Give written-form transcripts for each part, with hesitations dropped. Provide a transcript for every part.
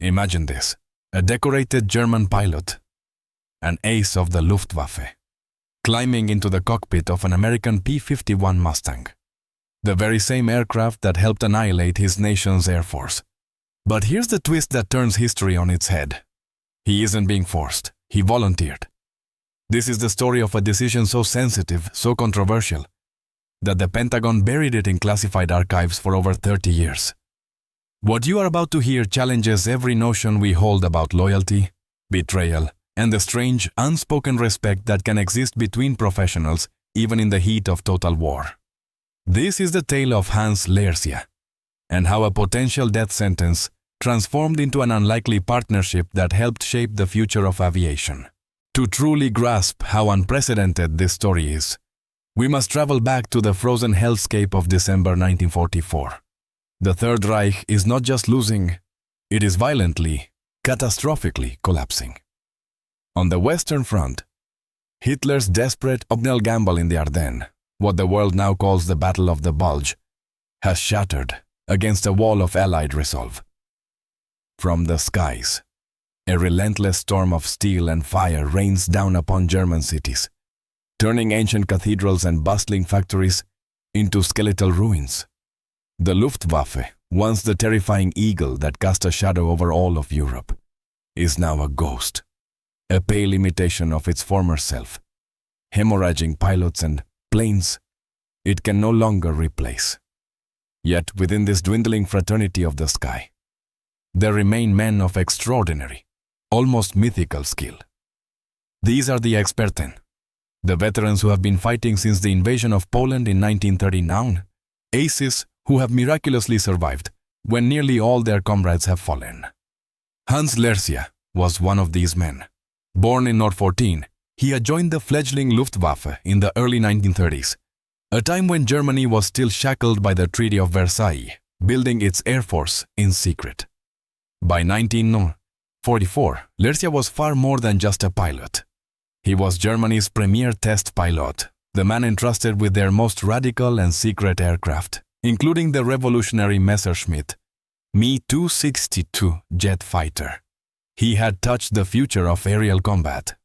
Imagine this: a decorated German pilot, an ace of the Luftwaffe, climbing into the cockpit of an American P-51 Mustang, the very same aircraft that helped annihilate his nation's air force. But here's the twist that turns history on its head. He isn't being forced. He volunteered. This is the story of a decision so sensitive, so controversial, that the Pentagon buried it in classified archives for over 30 years. What you are about to hear challenges every notion we hold about loyalty, betrayal, and the strange, unspoken respect that can exist between professionals even in the heat of total war. This is the tale of Hans Lersia, and how a potential death sentence transformed into an unlikely partnership that helped shape the future of aviation. To truly grasp how unprecedented this story is, we must travel back to the frozen hellscape of December 1944. The Third Reich is not just losing, it is violently, catastrophically collapsing. On the Western Front, Hitler's desperate optional gamble in the Ardennes, what the world now calls the Battle of the Bulge, has shattered against a wall of Allied resolve. From the skies, a relentless storm of steel and fire rains down upon German cities, turning ancient cathedrals and bustling factories into skeletal ruins. The Luftwaffe, once the terrifying eagle that cast a shadow over all of Europe, is now a ghost, a pale imitation of its former self, hemorrhaging pilots and planes it can no longer replace. Yet within this dwindling fraternity of the sky, there remain men of extraordinary, almost mythical skill. These are the Experten, the veterans who have been fighting since the invasion of Poland in 1939, aces who have miraculously survived when nearly all their comrades have fallen. Hans Lersia was one of these men. Born in North 14, he had joined the fledgling Luftwaffe in the early 1930s, a time when Germany was still shackled by the Treaty of Versailles, building its air force in secret. By 1944, Lersia was far more than just a pilot. He was Germany's premier test pilot, the man entrusted with their most radical and secret aircraft, including the revolutionary Messerschmitt Me-262 jet fighter. He had touched the future of aerial combat.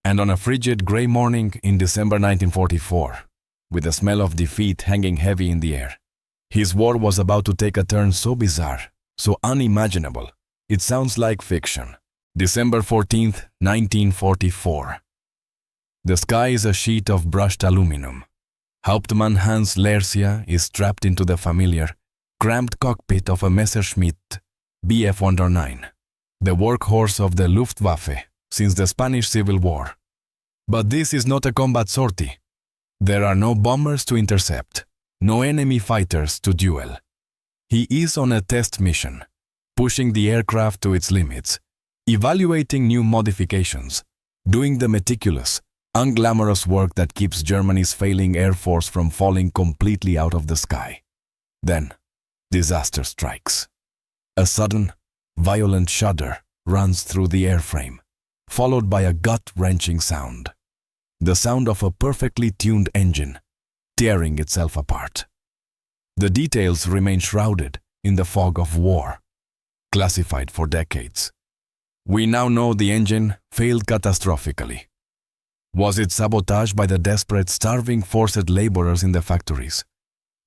And on a frigid gray morning in December 1944, with the smell of defeat hanging heavy in the air, his war was about to take a turn so bizarre, so unimaginable, it sounds like fiction. December 14th, 1944. The sky is a sheet of brushed aluminum. Hauptmann Hans Lersia is strapped into the familiar, cramped cockpit of a Messerschmitt Bf 109, the workhorse of the Luftwaffe since the Spanish Civil War. But this is not a combat sortie. There are no bombers to intercept, no enemy fighters to duel. He is on a test mission, pushing the aircraft to its limits, evaluating new modifications, doing the meticulous, unglamorous work that keeps Germany's failing air force from falling completely out of the sky. Then, disaster strikes. A sudden, violent shudder runs through the airframe, followed by a gut-wrenching sound. The sound of a perfectly tuned engine, tearing itself apart. The details remain shrouded in the fog of war, classified for decades. We now know the engine failed catastrophically. Was it sabotage by the desperate, starving, forced laborers in the factories?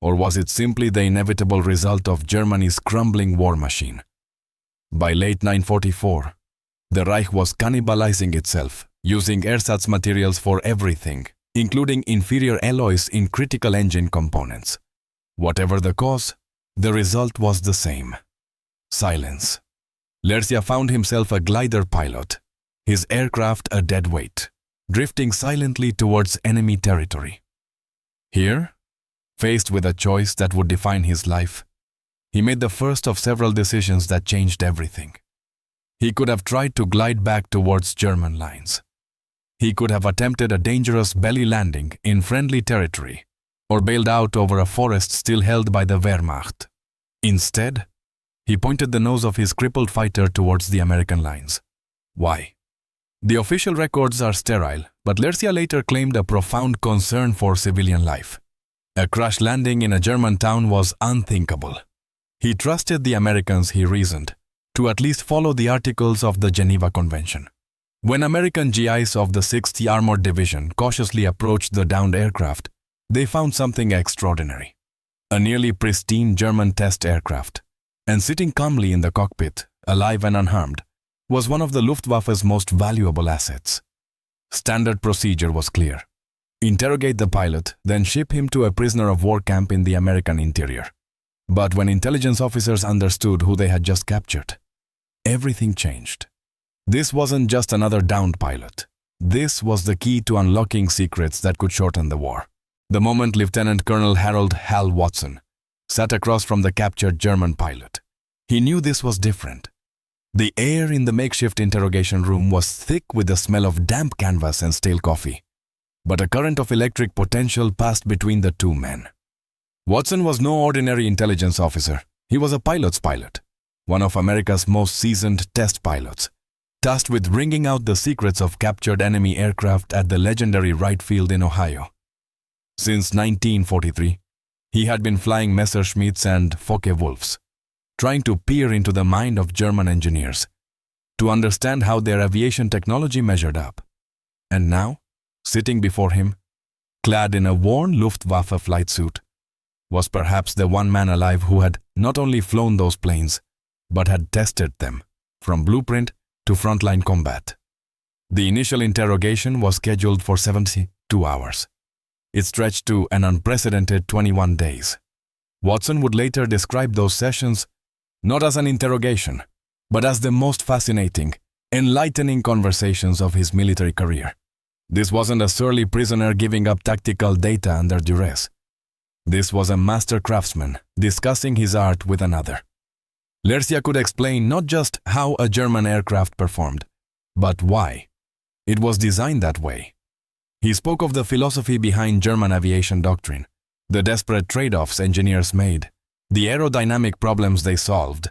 Or was it simply the inevitable result of Germany's crumbling war machine? By late 1944, the Reich was cannibalizing itself, using ersatz materials for everything, including inferior alloys in critical engine components. Whatever the cause, the result was the same: silence. Lersia found himself a glider pilot, his aircraft a dead weight, drifting silently towards enemy territory. Here, faced with a choice that would define his life, he made the first of several decisions that changed everything. He could have tried to glide back towards German lines. He could have attempted a dangerous belly landing in friendly territory, or bailed out over a forest still held by the Wehrmacht. Instead, he pointed the nose of his crippled fighter towards the American lines. Why? The official records are sterile, but Lersia later claimed a profound concern for civilian life. A crash landing in a German town was unthinkable. He trusted the Americans, he reasoned, to at least follow the articles of the Geneva Convention. When American GIs of the 6th Armored Division cautiously approached the downed aircraft, they found something extraordinary. A nearly pristine German test aircraft, and sitting calmly in the cockpit, alive and unharmed, was one of the Luftwaffe's most valuable assets. Standard procedure was clear. Interrogate the pilot, then ship him to a prisoner of war camp in the American interior. But when intelligence officers understood who they had just captured, everything changed. This wasn't just another downed pilot. This was the key to unlocking secrets that could shorten the war. The moment Lieutenant Colonel Harold "Hal" Watson sat across from the captured German pilot, he knew this was different. The air in the makeshift interrogation room was thick with the smell of damp canvas and stale coffee, but a current of electric potential passed between the two men. Watson was no ordinary intelligence officer. He was a pilot's pilot, one of America's most seasoned test pilots, tasked with wringing out the secrets of captured enemy aircraft at the legendary Wright Field in Ohio. Since 1943, he had been flying Messerschmitts and Focke-Wulfs, trying to peer into the mind of German engineers, to understand how their aviation technology measured up. And now, sitting before him, clad in a worn Luftwaffe flight suit, was perhaps the one man alive who had not only flown those planes, but had tested them, from blueprint to frontline combat. The initial interrogation was scheduled for 72 hours. It stretched to an unprecedented 21 days. Watson would later describe those sessions not as an interrogation, but as the most fascinating, enlightening conversations of his military career. This wasn't a surly prisoner giving up tactical data under duress. This was a master craftsman discussing his art with another. Lersia could explain not just how a German aircraft performed, but why. It was designed that way. He spoke of the philosophy behind German aviation doctrine, the desperate trade-offs engineers made, the aerodynamic problems they solved,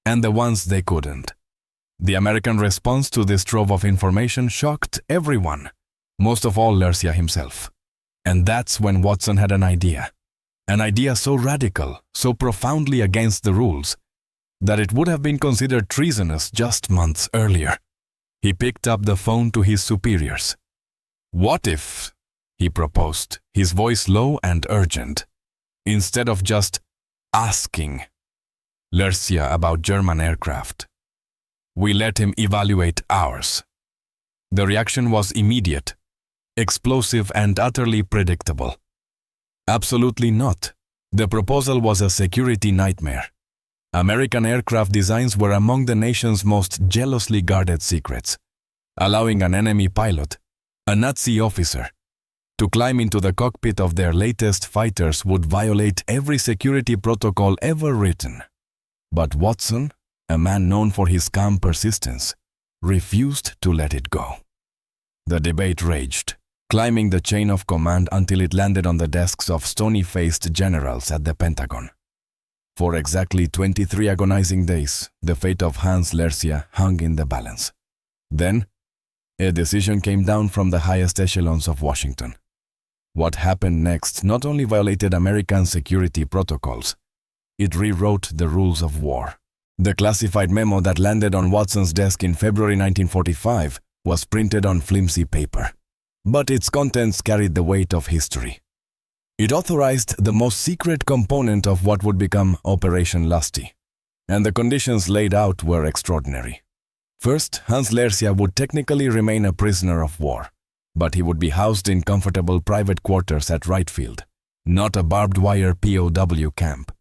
and the ones they couldn't. The American response to this trove of information shocked everyone, most of all Lersia himself. And that's when Watson had an idea so radical, so profoundly against the rules, that it would have been considered treasonous just months earlier. He picked up the phone to his superiors. "What if," he proposed, his voice low and urgent, instead of just asking Lersia about German aircraft, we let him evaluate ours? The reaction was immediate, explosive and utterly predictable. Absolutely not. The proposal was a security nightmare. American aircraft designs were among the nation's most jealously guarded secrets. Allowing an enemy pilot, a Nazi officer, to climb into the cockpit of their latest fighters would violate every security protocol ever written. But Watson, a man known for his calm persistence, refused to let it go. The debate raged, climbing the chain of command until it landed on the desks of stony-faced generals at the Pentagon. For exactly 23 agonizing days, the fate of Hans Lersia hung in the balance. Then, a decision came down from the highest echelons of Washington. What happened next not only violated American security protocols, it rewrote the rules of war. The classified memo that landed on Watson's desk in February 1945 was printed on flimsy paper, but its contents carried the weight of history. It authorized the most secret component of what would become Operation Lusty, and the conditions laid out were extraordinary. First, Hans Lersia would technically remain a prisoner of war, but he would be housed in comfortable private quarters at Wright Field, not a barbed wire POW camp.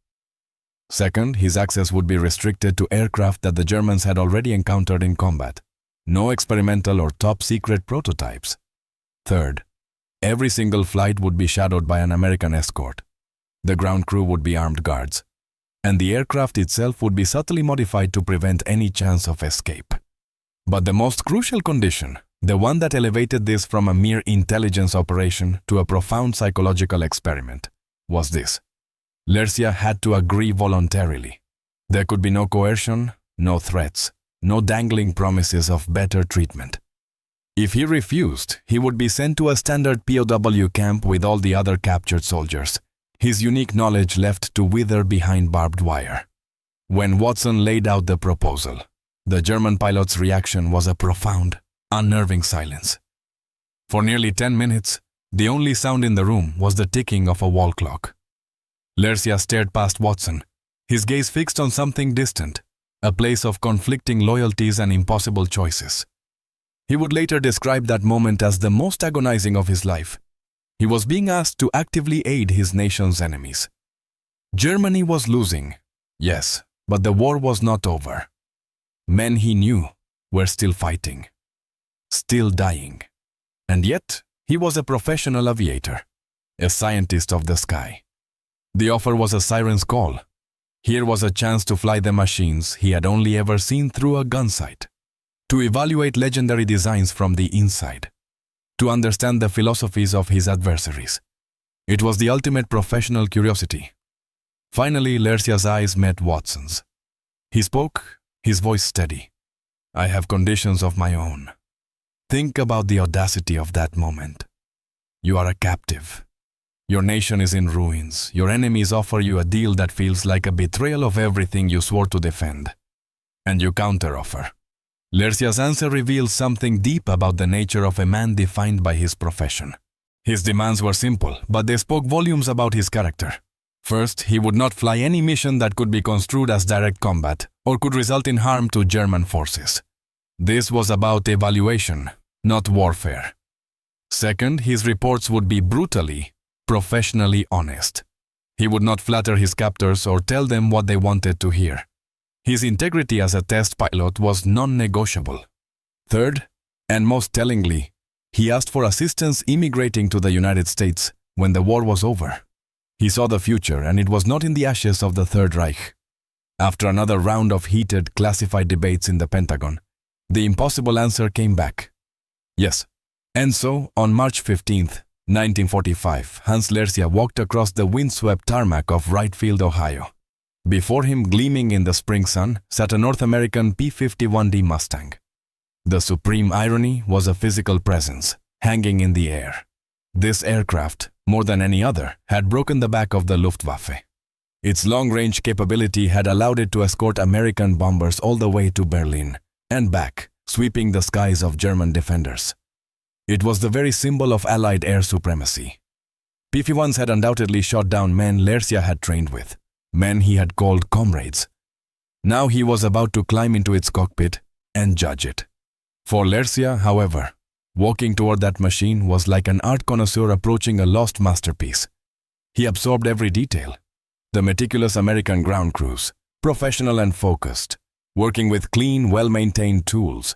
Second, his access would be restricted to aircraft that the Germans had already encountered in combat. No experimental or top-secret prototypes. Third, every single flight would be shadowed by an American escort. The ground crew would be armed guards, and the aircraft itself would be subtly modified to prevent any chance of escape. But the most crucial condition, the one that elevated this from a mere intelligence operation to a profound psychological experiment, was this. Lersia had to agree voluntarily. There could be no coercion, no threats, no dangling promises of better treatment. If he refused, he would be sent to a standard POW camp with all the other captured soldiers, his unique knowledge left to wither behind barbed wire. When Watson laid out the proposal, the German pilot's reaction was a profound, unnerving silence. For nearly 10 minutes, the only sound in the room was the ticking of a wall clock. Lercia stared past Watson, his gaze fixed on something distant, a place of conflicting loyalties and impossible choices. He would later describe that moment as the most agonizing of his life. He was being asked to actively aid his nation's enemies. Germany was losing, yes, but the war was not over. Men he knew were still fighting, still dying. And yet, he was a professional aviator, a scientist of the sky. The offer was a siren's call. Here was a chance to fly the machines he had only ever seen through a gun sight, to evaluate legendary designs from the inside, to understand the philosophies of his adversaries. It was the ultimate professional curiosity. Finally, Lercia's eyes met Watson's. He spoke, his voice steady. "I have conditions of my own." Think about the audacity of that moment. You are a captive. Your nation is in ruins. Your enemies offer you a deal that feels like a betrayal of everything you swore to defend. And you counteroffer. Lercia's answer reveals something deep about the nature of a man defined by his profession. His demands were simple, but they spoke volumes about his character. First, he would not fly any mission that could be construed as direct combat or could result in harm to German forces. This was about evaluation, not warfare. Second, his reports would be brutally, professionally honest. He would not flatter his captors or tell them what they wanted to hear. His integrity as a test pilot was non-negotiable. Third, and most tellingly, he asked for assistance immigrating to the United States when the war was over. He saw the future, and it was not in the ashes of the Third Reich. After another round of heated, classified debates in the Pentagon, the impossible answer came back. Yes. And so, on March 15th, 1945, Hans Lercia walked across the windswept tarmac of Wright Field, Ohio. Before him, gleaming in the spring sun, sat a North American P-51 Mustang. The supreme irony was a physical presence, hanging in the air. This aircraft, more than any other, had broken the back of the Luftwaffe. Its long-range capability had allowed it to escort American bombers all the way to Berlin and back, sweeping the skies of German defenders. It was the very symbol of Allied air supremacy. P-51s had undoubtedly shot down men Lercia had trained with, men he had called comrades. Now he was about to climb into its cockpit and judge it. For Lercia, however, walking toward that machine was like an art connoisseur approaching a lost masterpiece. He absorbed every detail. The meticulous American ground crews, professional and focused, working with clean, well-maintained tools.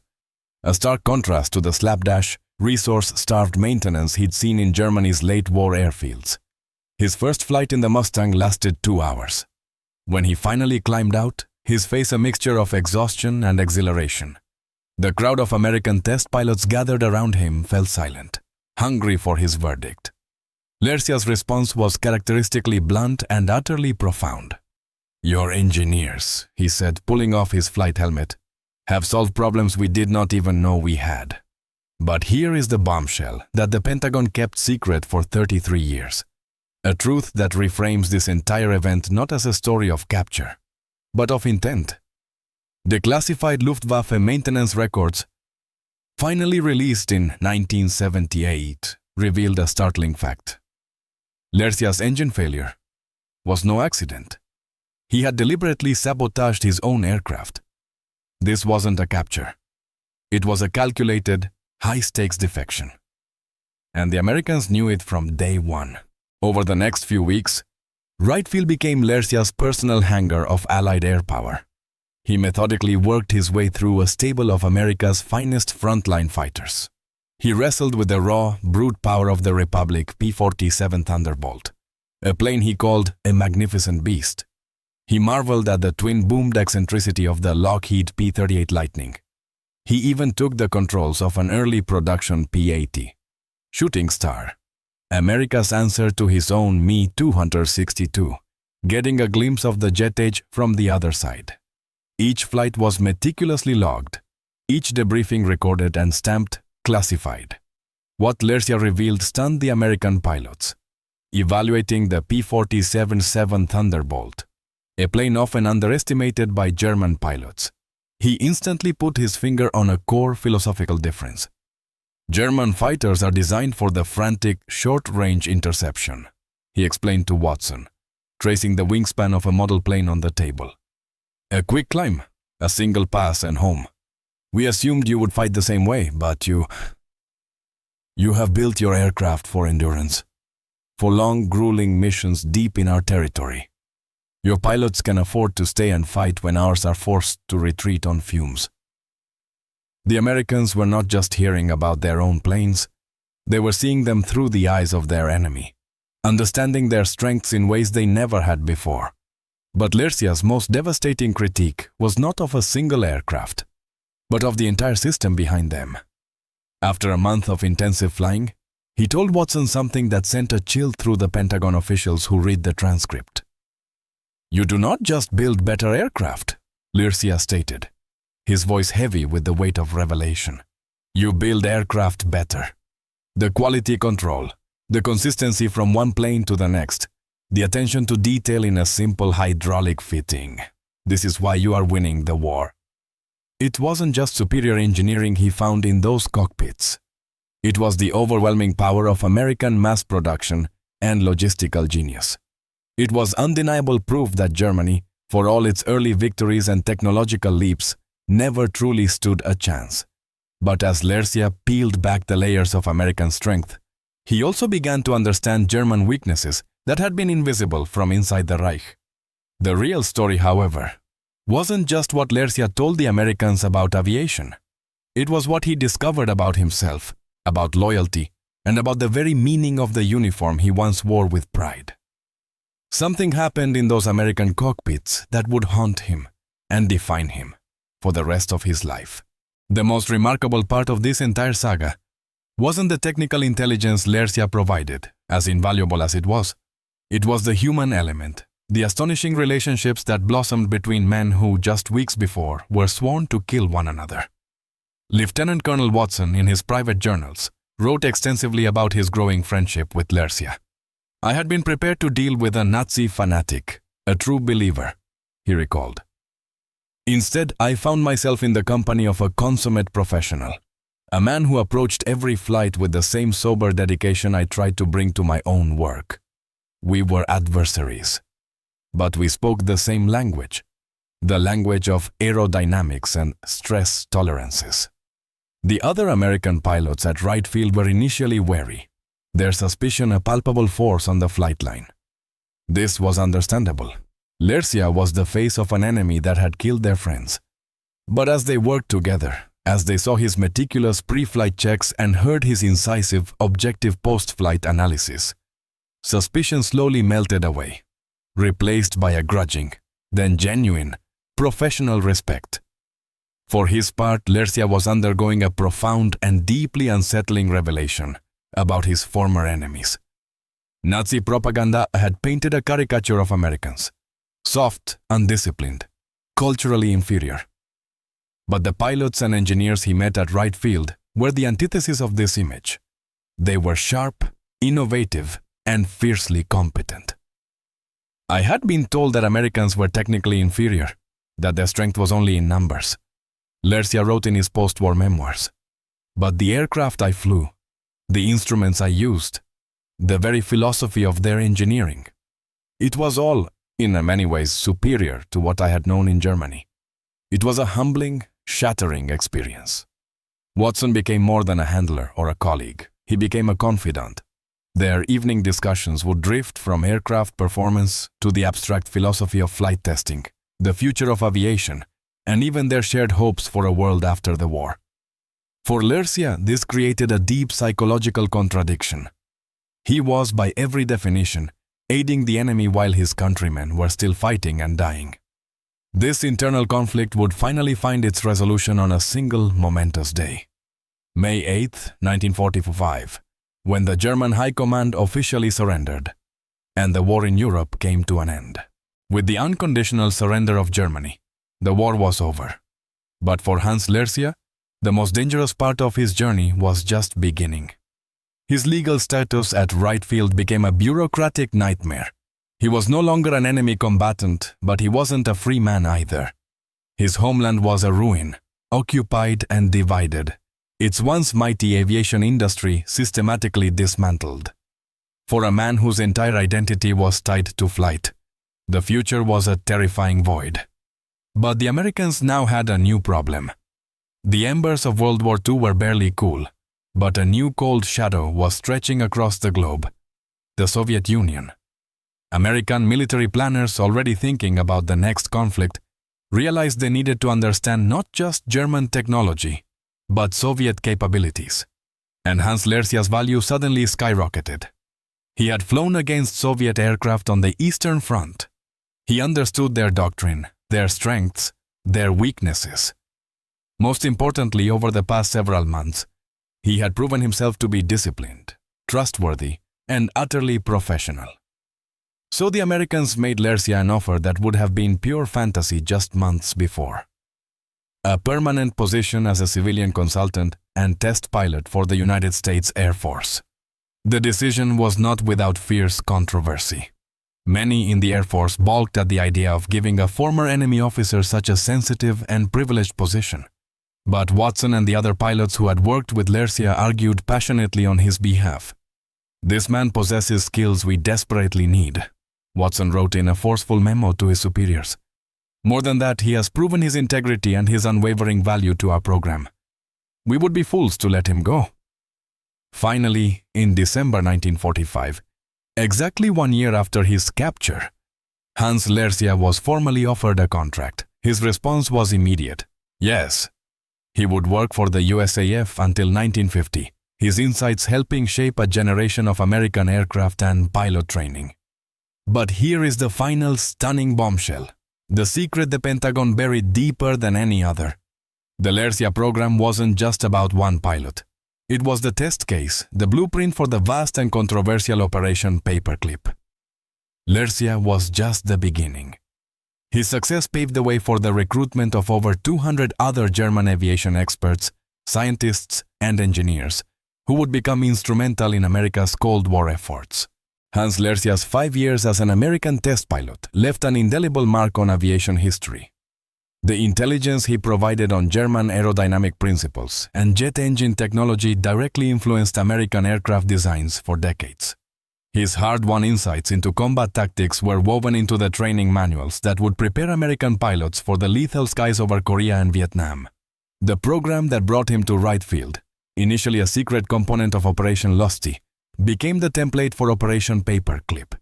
A stark contrast to the slapdash, resource-starved maintenance he'd seen in Germany's late-war airfields. His first flight in the Mustang lasted 2 hours. When he finally climbed out, his face a mixture of exhaustion and exhilaration. The crowd of American test pilots gathered around him fell silent, hungry for his verdict. Lercia's response was characteristically blunt and utterly profound. "Your engineers," he said, pulling off his flight helmet, "have solved problems we did not even know we had. But here is the bombshell that the Pentagon kept secret for 33 years. A truth that reframes this entire event not as a story of capture, but of intent. Declassified Luftwaffe maintenance records, finally released in 1978, revealed a startling fact. Lercia's engine failure was no accident. He had deliberately sabotaged his own aircraft. This wasn't a capture. It was a calculated, high-stakes defection. And the Americans knew it from day one. Over the next few weeks, Wright Field became Lercia's personal hangar of Allied air power. He methodically worked his way through a stable of America's finest frontline fighters. He wrestled with the raw, brute power of the Republic P-47 Thunderbolt, a plane he called a magnificent beast. He marveled at the twin-boomed eccentricity of the Lockheed P-38 Lightning. He even took the controls of an early production P-80, Shooting Star, America's answer to his own Me-262, getting a glimpse of the jet age from the other side. Each flight was meticulously logged, each debriefing recorded and stamped classified. What Lercia revealed stunned the American pilots. Evaluating the P-47 Thunderbolt, a plane often underestimated by German pilots. He instantly put his finger on a core philosophical difference. German fighters are designed for the frantic, short-range interception, he explained to Watson, tracing the wingspan of a model plane on the table. A quick climb, a single pass and home. We assumed you would fight the same way, but you have built your aircraft for endurance, for long, grueling missions deep in our territory. Your pilots can afford to stay and fight when ours are forced to retreat on fumes. The Americans were not just hearing about their own planes, they were seeing them through the eyes of their enemy, understanding their strengths in ways they never had before. But Lersia's most devastating critique was not of a single aircraft, but of the entire system behind them. After a month of intensive flying, he told Watson something that sent a chill through the Pentagon officials who read the transcript. "You do not just build better aircraft," Lersia stated, his voice heavy with the weight of revelation. "You build aircraft better. The quality control, the consistency from one plane to the next, the attention to detail in a simple hydraulic fitting. This is why you are winning the war." It wasn't just superior engineering he found in those cockpits. It was the overwhelming power of American mass production and logistical genius. It was undeniable proof that Germany, for all its early victories and technological leaps, never truly stood a chance. But as Lersia peeled back the layers of American strength, he also began to understand German weaknesses that had been invisible from inside the Reich. The real story, however, wasn't just what Lersia told the Americans about aviation. It was what he discovered about himself, about loyalty, and about the very meaning of the uniform he once wore with pride. Something happened in those American cockpits that would haunt him and define him for the rest of his life. The most remarkable part of this entire saga wasn't the technical intelligence Lersia provided, as invaluable as it was. It was the human element, the astonishing relationships that blossomed between men who just weeks before were sworn to kill one another. Lieutenant Colonel Watson, in his private journals, wrote extensively about his growing friendship with Lersia. "I had been prepared to deal with a Nazi fanatic, a true believer," he recalled. "Instead, I found myself in the company of a consummate professional, a man who approached every flight with the same sober dedication I tried to bring to my own work. We were adversaries, but we spoke the same language, the language of aerodynamics and stress tolerances." The other American pilots at Wright Field were initially wary, their suspicion a palpable force on the flight line. This was understandable. Lersia was the face of an enemy that had killed their friends. But as they worked together, as they saw his meticulous pre-flight checks and heard his incisive, objective post-flight analysis, suspicion slowly melted away, replaced by a grudging, then genuine, professional respect. For his part, Lersia was undergoing a profound and deeply unsettling revelation about his former enemies. Nazi propaganda had painted a caricature of Americans, soft, undisciplined, culturally inferior. But the pilots and engineers he met at Wright Field were the antithesis of this image. They were sharp, innovative, and fiercely competent. "I had been told that Americans were technically inferior, that their strength was only in numbers," Lersia wrote in his post-war memoirs. "But the aircraft I flew, the instruments I used, the very philosophy of their engineering, it was all, in many ways, superior to what I had known in Germany. It was a humbling, shattering experience." Watson became more than a handler or a colleague. He became a confidant. Their evening discussions would drift from aircraft performance to the abstract philosophy of flight testing, the future of aviation, and even their shared hopes for a world after the war. For Lersia, this created a deep psychological contradiction. He was, by every definition, aiding the enemy while his countrymen were still fighting and dying. This internal conflict would finally find its resolution on a single momentous day. May 8, 1945, when the German High Command officially surrendered, and the war in Europe came to an end. With the unconditional surrender of Germany, the war was over. But for Hans Lersia, the most dangerous part of his journey was just beginning. His legal status at Wright Field became a bureaucratic nightmare, He was no longer an enemy combatant, but he wasn't a free man either. His homeland was a ruin, occupied and divided, its once mighty aviation industry systematically dismantled. For a man whose entire identity was tied to flight, the future was a terrifying void. But the Americans now had a new problem. The embers of World War II were barely cool, but a new cold shadow was stretching across the globe: the Soviet Union. American military planners, already thinking about the next conflict, realized they needed to understand not just German technology, but Soviet capabilities. And Hans Lersia's value suddenly skyrocketed. He had flown against Soviet aircraft on the Eastern Front. He understood their doctrine, their strengths, their weaknesses. Most importantly, over the past several months, he had proven himself to be disciplined, trustworthy, and utterly professional. So the Americans made Lersia an offer that would have been pure fantasy just months before: a permanent position as a civilian consultant and test pilot for the United States Air Force. The decision was not without fierce controversy. Many in the Air Force balked at the idea of giving a former enemy officer such a sensitive and privileged position. But Watson and the other pilots who had worked with Lersia argued passionately on his behalf. "This man possesses skills we desperately need," Watson wrote in a forceful memo to his superiors. "More than that, he has proven his integrity and his unwavering value to our program. We would be fools to let him go." Finally, in December 1945, exactly 1 year after his capture, Hans Lersia was formally offered a contract. His response was immediate: yes. He would work for the USAF until 1950, his insights helping shape a generation of American aircraft and pilot training. But here is the final stunning bombshell, the secret the Pentagon buried deeper than any other. The Lersia program wasn't just about one pilot. It was the test case, the blueprint for the vast and controversial Operation Paperclip. Lersia was just the beginning. His success paved the way for the recruitment of over 200 other German aviation experts, scientists, and engineers, who would become instrumental in America's Cold War efforts. Hans Lersia's 5 years as an American test pilot left an indelible mark on aviation history. The intelligence he provided on German aerodynamic principles and jet engine technology directly influenced American aircraft designs for decades. His hard-won insights into combat tactics were woven into the training manuals that would prepare American pilots for the lethal skies over Korea and Vietnam. The program that brought him to Wright Field, initially a secret component of Operation Lusty, became the template for Operation Paperclip,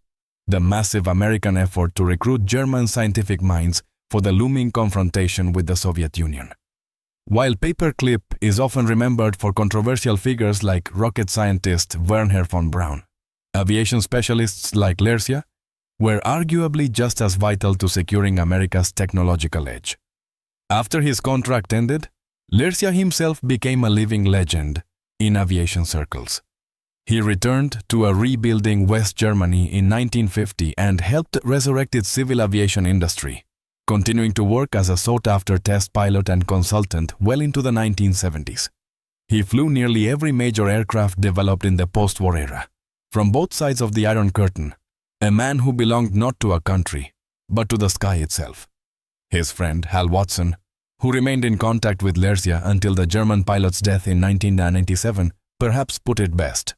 the massive American effort to recruit German scientific minds for the looming confrontation with the Soviet Union. While Paperclip is often remembered for controversial figures like rocket scientist Wernher von Braun, aviation specialists like Lersia were arguably just as vital to securing America's technological edge. After his contract ended, Lersia himself became a living legend in aviation circles. He returned to a rebuilding West Germany in 1950 and helped resurrect its civil aviation industry, continuing to work as a sought-after test pilot and consultant well into the 1970s. He flew nearly every major aircraft developed in the post-war era. From both sides of the Iron Curtain, a man who belonged not to a country, but to the sky itself. His friend, Hal Watson, who remained in contact with Lersia until the German pilot's death in 1997, perhaps put it best.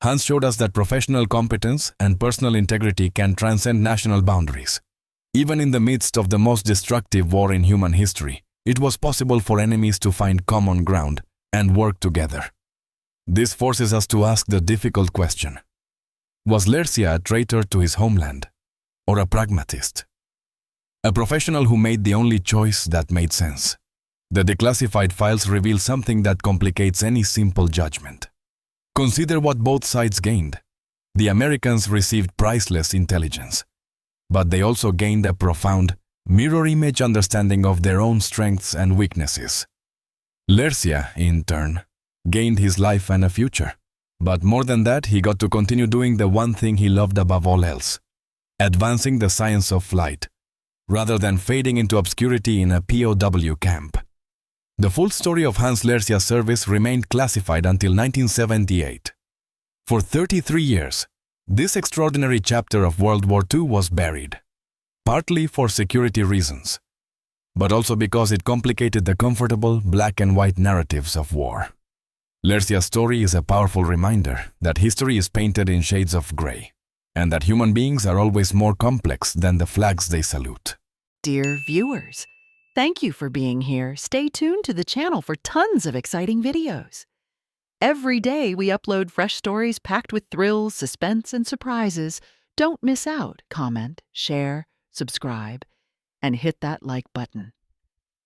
Hans showed us that professional competence and personal integrity can transcend national boundaries. Even in the midst of the most destructive war in human history, it was possible for enemies to find common ground and work together. This forces us to ask the difficult question: was Lersia a traitor to his homeland, or a pragmatist? A professional who made the only choice that made sense. The declassified files reveal something that complicates any simple judgment. Consider what both sides gained. The Americans received priceless intelligence, but they also gained a profound, mirror-image understanding of their own strengths and weaknesses. Lersia, in turn, gained his life and a future. But more than that, he got to continue doing the one thing he loved above all else: advancing the science of flight, rather than fading into obscurity in a POW camp. The full story of Hans Lersia's service remained classified until 1978. For 33 years, This extraordinary chapter of World War II was buried, partly for security reasons, but also because it complicated the comfortable black and white narratives of war. Lercia's story is a powerful reminder that history is painted in shades of gray, and that human beings are always more complex than the flags they salute. Dear viewers, thank you for being here. Stay tuned to the channel for tons of exciting videos. Every day we upload fresh stories packed with thrills, suspense, and surprises. Don't miss out. Comment, share, subscribe, and hit that like button.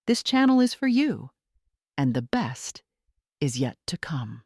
This channel is for you, and the best is yet to come.